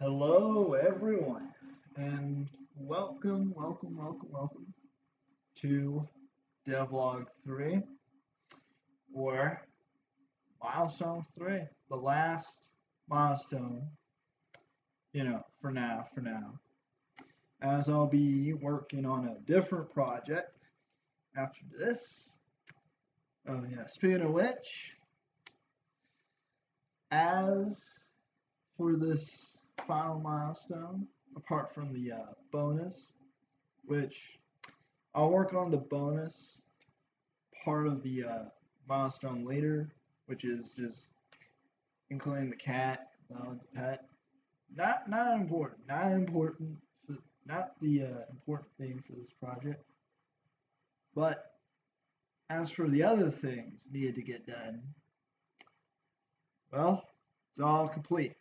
Hello, everyone, and welcome to Devlog 3, or Milestone 3, the last milestone, for now, as I'll be working on a different project after this. Oh, yeah, speaking of which, as for this final milestone, apart from the bonus, which I'll work on the bonus part of the milestone later, which is just including the cat, the pet. Not important. Not the important thing for this project. But as for the other things needed to get done, well, it's all complete.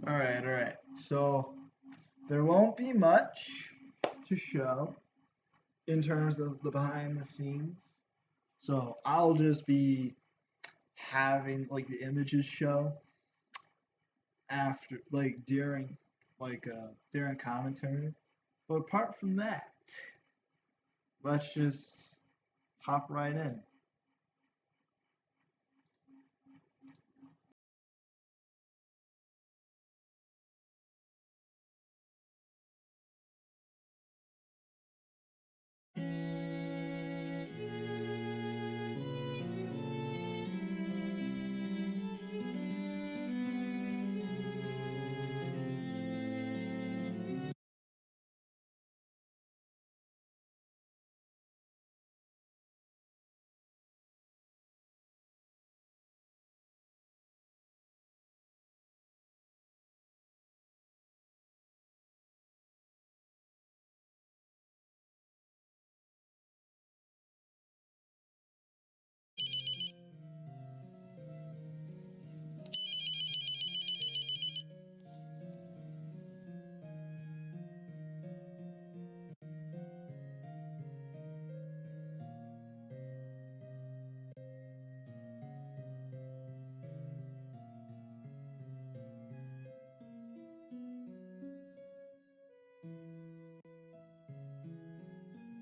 All right. So there won't be much to show in terms of the behind the scenes. So I'll just be having like the images show after during commentary. But apart from that, let's just hop right in.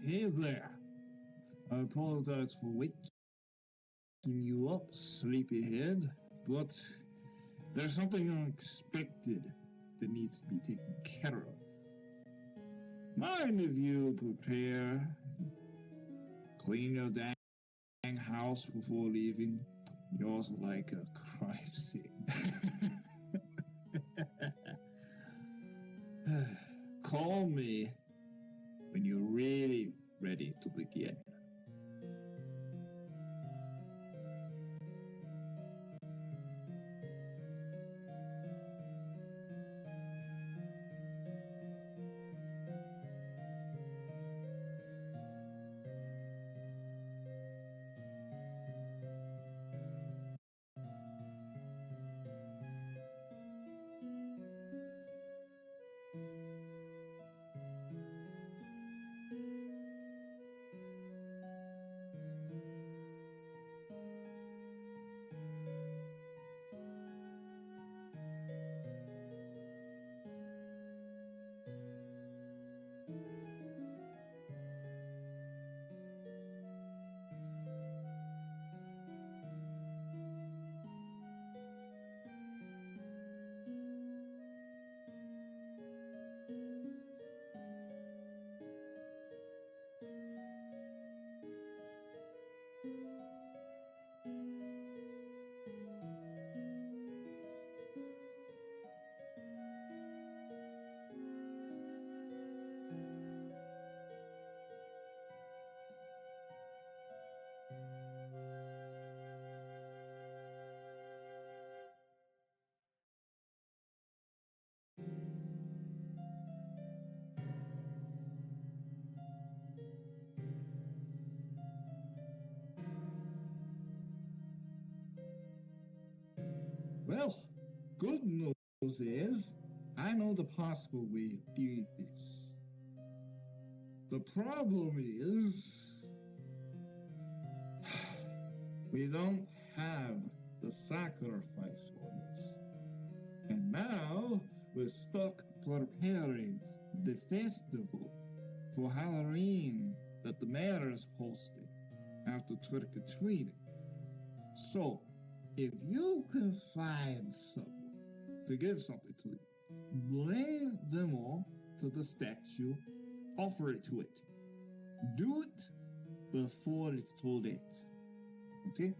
Hey there. I apologize for waking you up, sleepyhead, but there's something unexpected that needs to be taken care of. Mind if you prepare, clean your dang house before leaving? You're also like a crime scene. Call me when you're really ready to begin. Well, good news is I know the possible way to do this. The problem is we don't have the sacrifice orders. And now we're stuck preparing the festival for Halloween that the mayor is hosting after trick-or-treating. So, if you can find someone to give something to you, bring them all to the statue, offer it to it. Do it before it's too late. Okay?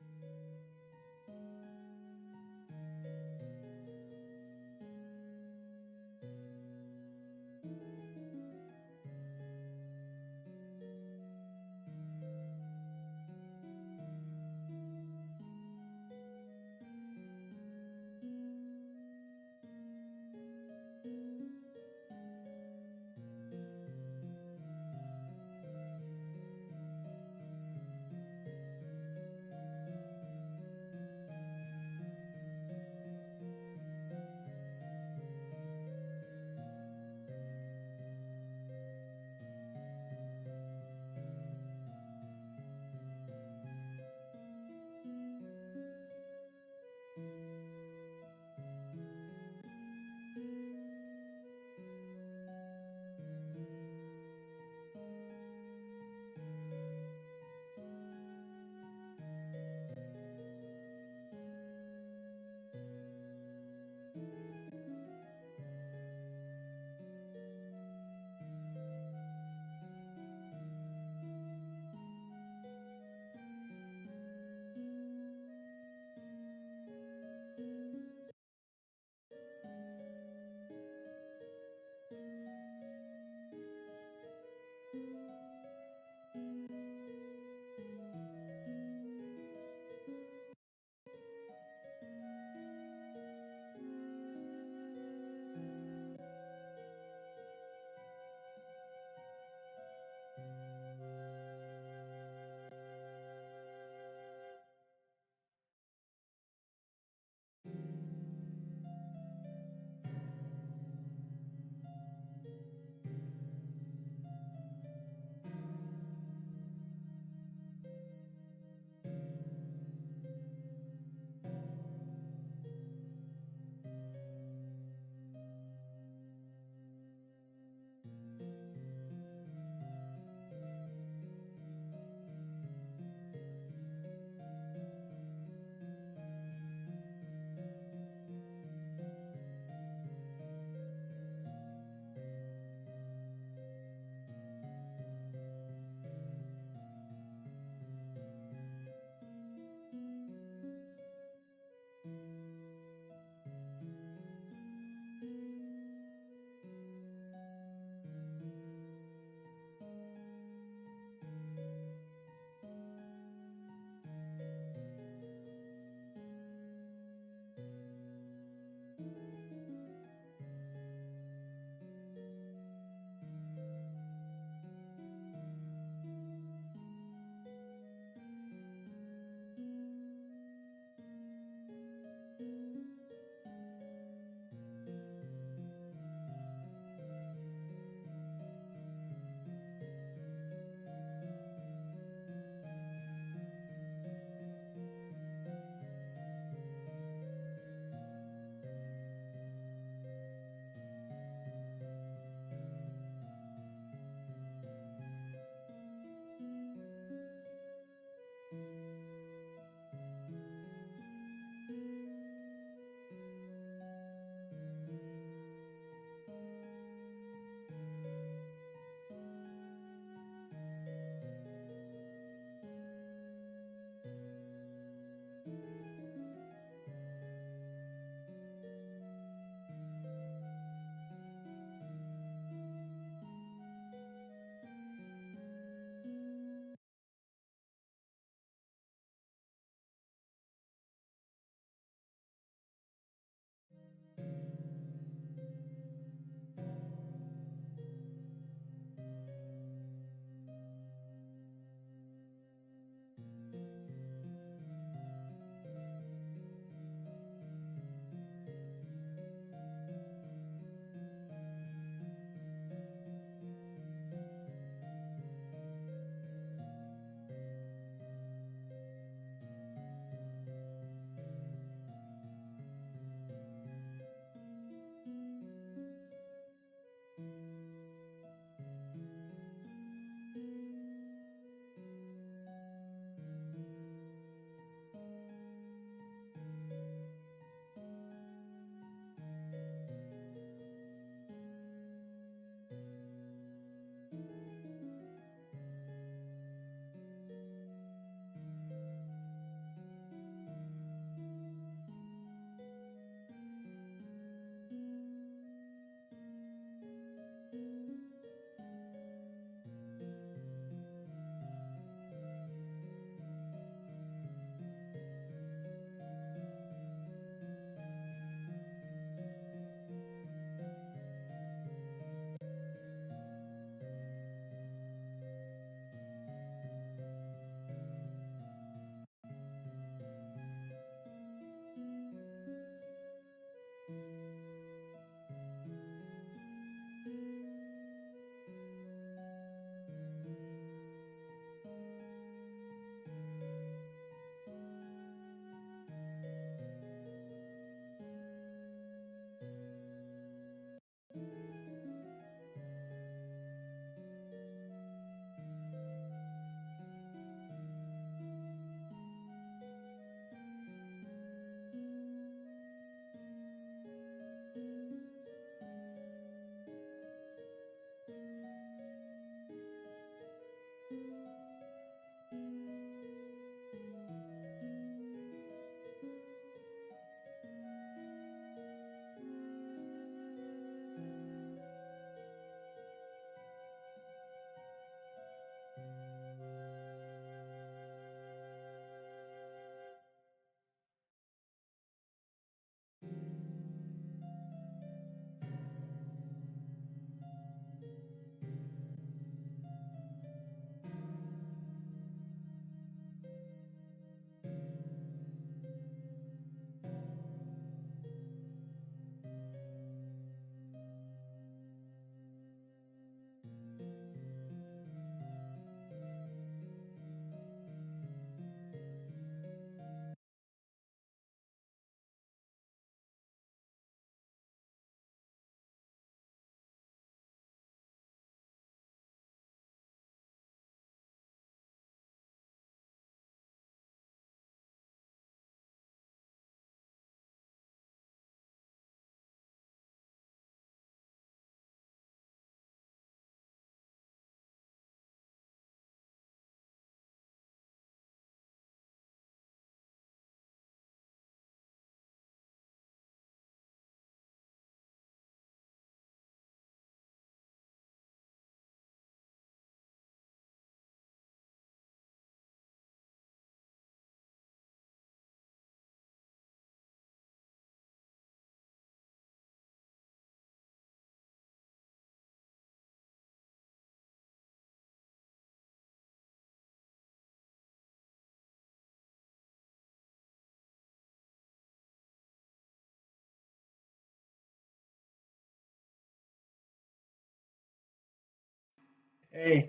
Hey,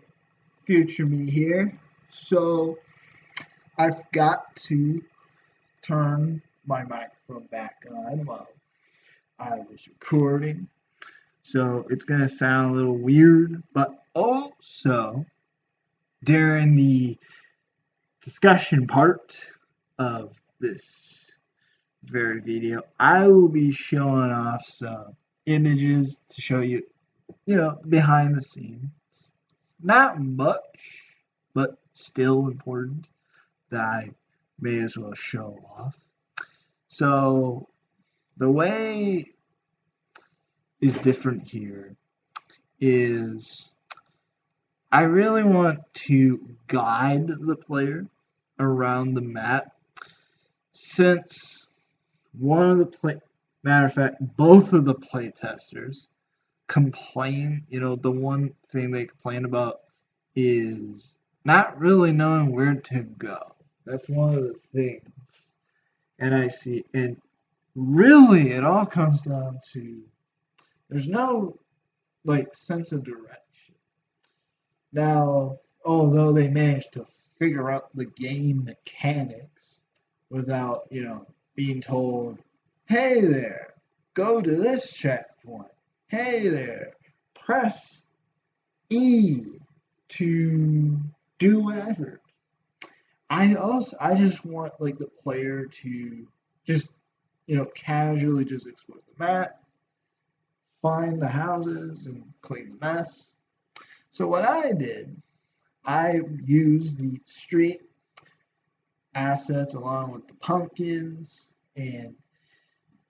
future me here. So I've got to turn my microphone back on while I was recording. So it's gonna sound a little weird, but also during the discussion part of this very video, I will be showing off some images to show you, behind the scenes. Not much, but still important that I may as well show off. So the way is different here is I really want to guide the player around the map since matter of fact, both of the play testers complain, the one thing they complain about is not really knowing where to go. That's one of the things. And I see, and really it all comes down to there's no sense of direction. Now, although they managed to figure out the game mechanics without, being told, hey there, go to this checkpoint. Hey there, press E to do whatever. I just want the player to just casually just explore the map, find the houses and clean the mess. So what I did, I used the street assets along with the pumpkins and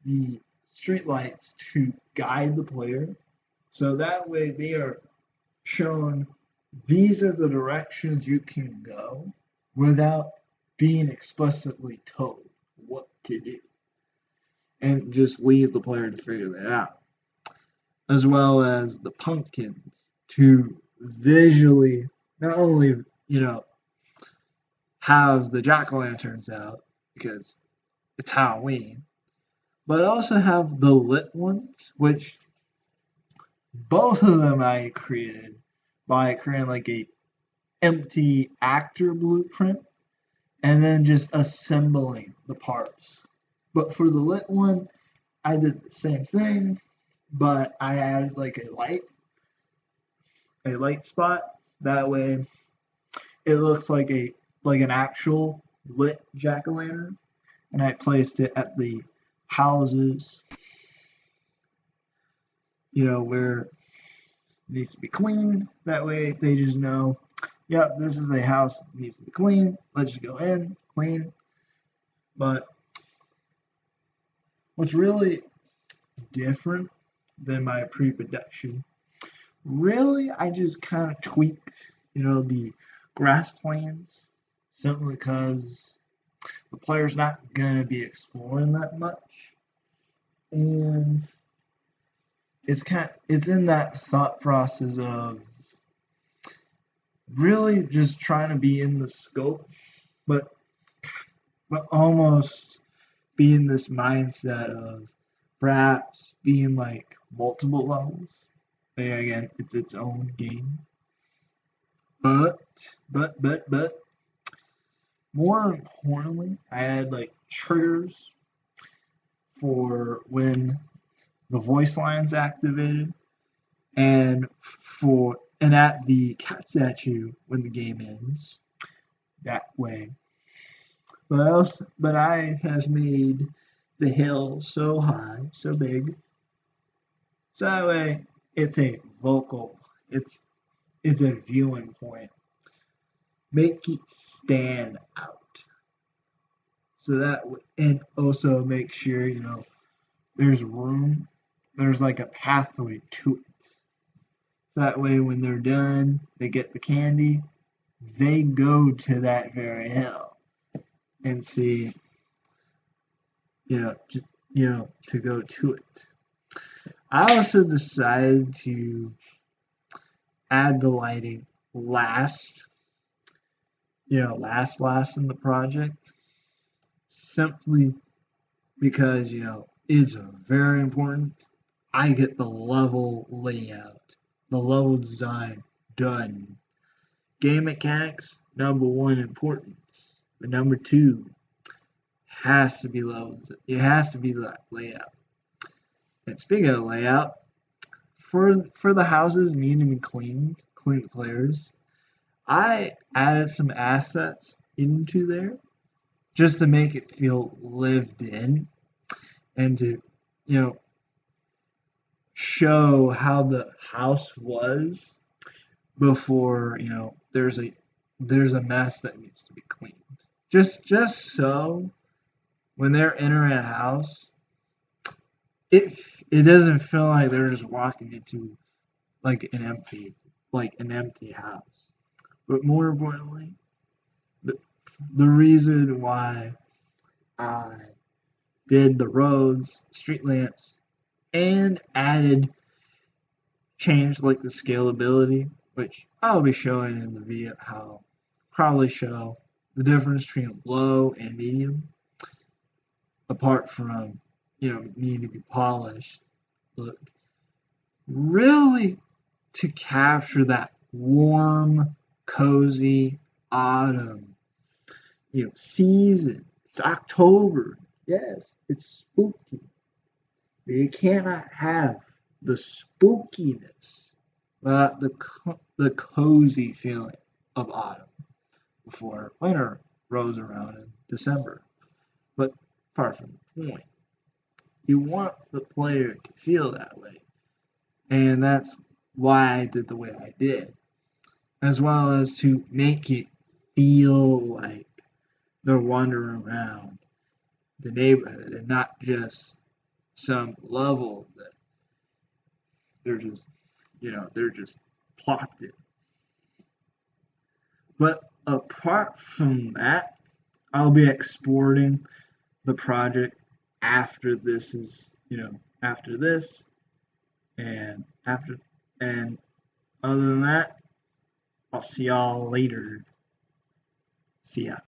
the street lights to guide the player. So that way they are shown these are the directions you can go without being explicitly told what to do. And just leave the player to figure that out. As well as the pumpkins to visually not only, have the jack-o'-lanterns out because it's Halloween, but also have the lit ones, which both of them I created by creating a empty actor blueprint and then just assembling the parts. But for the lit one, I did the same thing, but I added a light spot. That way it looks like an actual lit jack-o'-lantern, and I placed it at the houses, where it needs to be cleaned. That way they just know, yep, this is a house that needs to be cleaned. Let's just go in, clean. But what's really different than my pre-production, really I just kind of tweaked, the grass plains simply because the player's not going to be exploring that much. And it's in that thought process of really just trying to be in the scope, but almost be in this mindset of perhaps being multiple levels. But again, it's its own game. But more importantly, I had triggers for when the voice line's activated and at the cat statue when the game ends. That way. But I have made the hill so high, so big. So that way it's a it's a viewing point. Make it stand out. So that and also make sure, there's room. There's a pathway to it. That way when they're done, they get the candy, they go to that very hill and see, to go to it. I also decided to add the lighting last in the project, simply because, it's very important. I get the level layout, the level design done. Game mechanics, number one importance. But number two has to be levels. It has to be the layout. And speaking of layout, for the houses needing to be cleaned players, I added some assets into there just to make it feel lived in and to, show how the house was before, there's a mess that needs to be cleaned. Just so when they're entering a house, it doesn't feel like they're just walking into like an empty house. But more importantly, the reason why I did the roads, street lamps, and changed like the scalability, which I'll be showing in the video how probably show the difference between low and medium, apart from need to be polished. Look, really to capture that warm, cozy autumn, season. It's October. Yes, it's spooky. But you cannot have the spookiness, the cozy feeling of autumn before winter rolls around in December. But far from the point. You want the player to feel that way. And that's why I did the way I did. As well as to make it feel like they're wandering around the neighborhood and not just some level that they're just plopped in. But apart from that, I'll be exporting the project after this after this and other than that, I'll see y'all later. See ya.